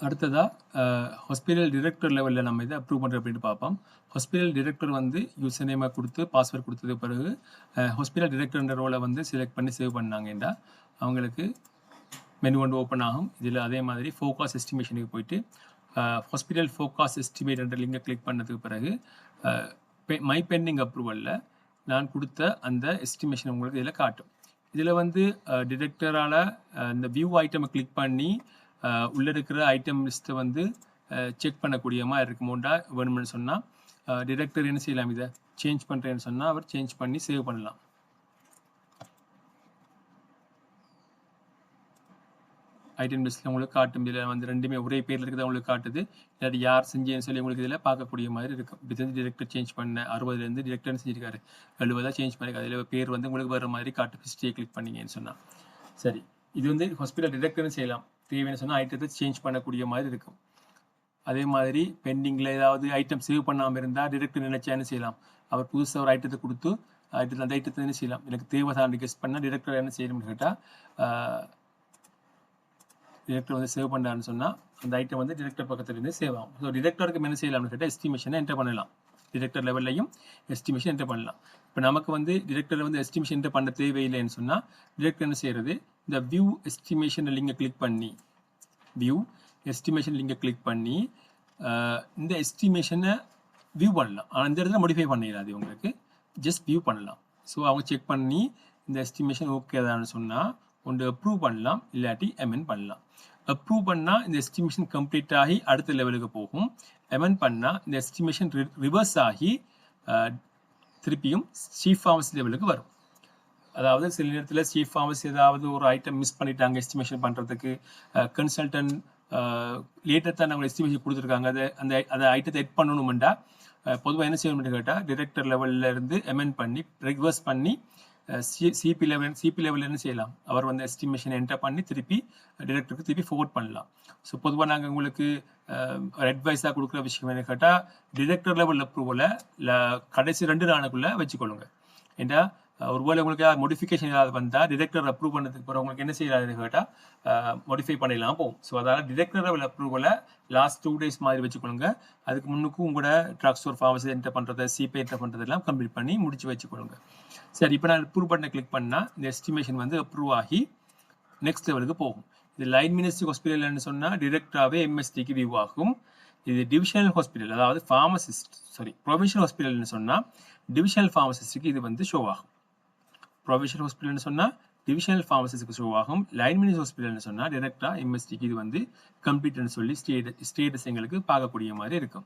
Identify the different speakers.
Speaker 1: அடுத்ததாக hospital director லெவலில் நம்ம இதை அப்ரூவ் பண்ணுறது அப்படின்னு பார்ப்போம். ஹாஸ்பிட்டல் டிரெக்டர் வந்து யூசர் நேமை கொடுத்து பாஸ்வேர்ட் கொடுத்தது பிறகு ஹாஸ்பிட்டல் டிரெக்டர்ன்ற ரோலை வந்து செலக்ட் பண்ணி சேவ் பண்ணாங்கன்னா அவங்களுக்கு மெனு ஒன்று ஓப்பன் ஆகும். இதில் அதே மாதிரி ஃபோகாஸ்ட் எஸ்டிமேஷனுக்கு போயிட்டு ஹாஸ்பிட்டல் ஃபோகாஸ்ட் எஸ்டிமேட் என்ற லிங்கை கிளிக் பண்ணதுக்கு பிறகு மை பெண்டிங் அப்ரூவலில் நான் கொடுத்த அந்த எஸ்டிமேஷன் உங்களுக்கு இதில் காட்டும். இதில் வந்து டிரெக்டரால் இந்த வியூ ஐட்டமை கிளிக் பண்ணி உள்ளே இருக்கிற ஐட்டம் லிஸ்ட்டை வந்து செக் பண்ணக்கூடிய மாதிரி இருக்குமோண்டா வேணும்னு சொன்னால் டிரெக்டர் என்ன செய்யலாம், இதை சேஞ்ச் பண்ணுறேன்னு சொன்னால் அவர் சேஞ்ச் பண்ணி சேவ் பண்ணலாம். ஐட்டம் லிஸ்ட்டில் உங்களுக்கு காட்டும். இதில் வந்து ரெண்டுமே ஒரே பேரில் இருக்கிறது உங்களுக்கு காட்டுது. இல்லாட்டி யார் செஞ்சேன்னு சொல்லி உங்களுக்கு இதில் பார்க்கக்கூடிய மாதிரி இருக்கும். இது வந்து டிரெக்டர் சேஞ்ச் பண்ண 60லேருந்து டிரெக்டர்னு செஞ்சிருக்காரு 70 சேஞ்ச் பண்ணி அதில் பேர் வந்து உங்களுக்கு வர மாதிரி காட்டு. ஹிஸ்ட்ரியை கிளிக் பண்ணிங்கன்னு சொன்னால் சரி. இது வந்து ஹாஸ்பிட்டல் டிரெக்டர்னு செய்யலாம். தேவைன்னு சொன்னால் ஐட்டத்தை சேஞ்ச் பண்ணக்கூடிய மாதிரி இருக்கும். அதே மாதிரி பெண்டிங்கில் ஏதாவது ஐட்டம் சேவ் பண்ணாமல் இருந்தால் டிரெக்டர் நினைச்சான்னு செய்யலாம். அவர் புதுசாக ஒரு ஐட்டத்தை கொடுத்து அந்த ஐட்டத்தை என்ன செய்யலாம், எனக்கு தேவைதான் கெஸ்ட் பண்ணால் டிரெக்டர் என்ன செய்யணும்னு கேட்டால் டிரெக்டர் வந்து சேவ் பண்ணான்னு சொன்னால் அந்த ஐட்டம் வந்து டிரெக்டர் பக்கத்துலேருந்து சேவ் ஆகும். ஸோ டிரெக்டருக்கு என்ன செய்யலாம்னு கேட்டால் எஸ்டிமேஷனை என்டர் பண்ணலாம். டிரெக்டர் லெவல்லையும் எஸ்டிமேஷன் என்டர் பண்ணலாம். இப்போ நமக்கு வந்து டிரெக்டர் வந்து எஸ்டிமேஷன் என்டர் பண்ண தேவையில்லைன்னு சொன்னால் டிரெக்டர் என்ன செய்கிறது, இந்த வியூ எஸ்டிமேஷன் லிங்கை கிளிக் பண்ணி இந்த எஸ்டிமேஷனை வியூ பண்ணலாம். ஆனால் இந்த இடத்துல மாடிஃபை பண்ணிடாது, உங்களுக்கு ஜஸ்ட் வியூ பண்ணலாம். ஸோ அவங்க செக் பண்ணி இந்த எஸ்டிமேஷன் ஓகே தான்னு சொன்னால் ஒன்று அப்ரூவ் பண்ணலாம், இல்லாட்டி எமெண்ட் பண்ணலாம். அப்ரூவ் பண்ணால் இந்த எஸ்டிமேஷன் கம்ப்ளீட் ஆகி அடுத்த லெவலுக்கு போகும். எமெண்ட் பண்ணால் இந்த எஸ்டிமேஷன் ரிவர்ஸ் ஆகி திருப்பியும் சீஃப் ஃபார்மசி லெவலுக்கு வரும். அதாவது சில நேரத்தில் சீஃப் ஃபார்மசி ஏதாவது ஒரு ஐட்டம் மிஸ் பண்ணிட்டாங்க எஸ்டிமேஷன் பண்ணுறதுக்கு, கன்சல்டன்ட் லேட்டர் தான் நாங்கள் எஸ்டிமேஷன் கொடுத்துருக்காங்க, அந்த ஐட்டத்தை எட் பண்ணணுமெண்டா பொதுவாக என்ன செய்யணும்னு கேட்டால் டிரெக்டர் லெவலில் இருந்து எமெண்ட் பண்ணி ரிவர்ஸ் பண்ணி சிபி லெவலில் என்ன செய்யலாம், அவர் வந்து எஸ்டிமேஷன் என்டர் பண்ணி திருப்பி டிரெக்டருக்கு திருப்பி ஃபோர்வர்ட் பண்ணலாம். ஸோ பொதுவாக நாங்கள் உங்களுக்கு ஒரு அட்வைஸாக கொடுக்குற விஷயம் என்ன கேட்டால் டிரெக்டர் லெவல் அப்ரூவலை கடைசி 2 நாளுக்குள்ளே வச்சுக்கொள்ளுங்க. ஏன்னா ஒருவேளை உங்களுக்கு மோடிஃபிகேஷன் ஏதாவது வந்தால் டிரெக்டர் அப்ரூவ் பண்ணதுக்கு பிறகு உங்களுக்கு என்ன செய்யலாதுன்னு கேட்டால் மாடிஃபை பண்ணிடலாம் போகும். ஸோ அதனால் டிரெக்டர் லெவல் அப்ரூவலை லாஸ்ட் 2 days மாதிரி வச்சுக்கொள்ளுங்க. அதுக்கு முன்னுக்கும் உங்களோட ட்ரக் ஸ்டோர் ஃபார்மசி என்டர் பண்ணுறது, சிபி என்டர் பண்ணுறதெல்லாம் கம்ப்ளீட் பண்ணி முடிச்சு வச்சுக்கொள்ளுங்க. சரி, இப்போ நான் அப்ரூவ் பண்ண கிளிக் பண்ணால் இந்த எஸ்டிமேஷன் வந்து அப்ரூவ் ஆகி நெக்ஸ்ட் லெவலுக்கு போகும். இது லைன் மினிஸ்ட்ரி ஹாஸ்பிட்டல்னு சொன்னால் டிரெக்டாகவே எம்எஸ்டிக்கு வியூ ஆகும். இது டிவிஷனல் ஹாஸ்பிட்டல், அதாவது ப்ரொவிஷனல் ஹாஸ்பிட்டல்னு சொன்னால் டிவிஷனல் ஃபார்மசிஸ்ட்டுக்கு இது வந்து ஷோ ஆகும். ப்ரொவிஷனல் ஹாஸ்பிட்டல்னு சொன்னால் டிவிஷனல் ஃபார்மசிஸ்ட்டுக்கு ஷோ ஆகும். லைன் மினிஸ்ட்ரி ஹாஸ்பிட்டல்னு சொன்னால் டிரெக்டாக எம்எஸ்டிக்கு இது வந்து கம்ப்ளீட்னு சொல்லி ஸ்டேட்டஸ் எங்களுக்கு பார்க்கக்கூடிய மாதிரி இருக்கும்.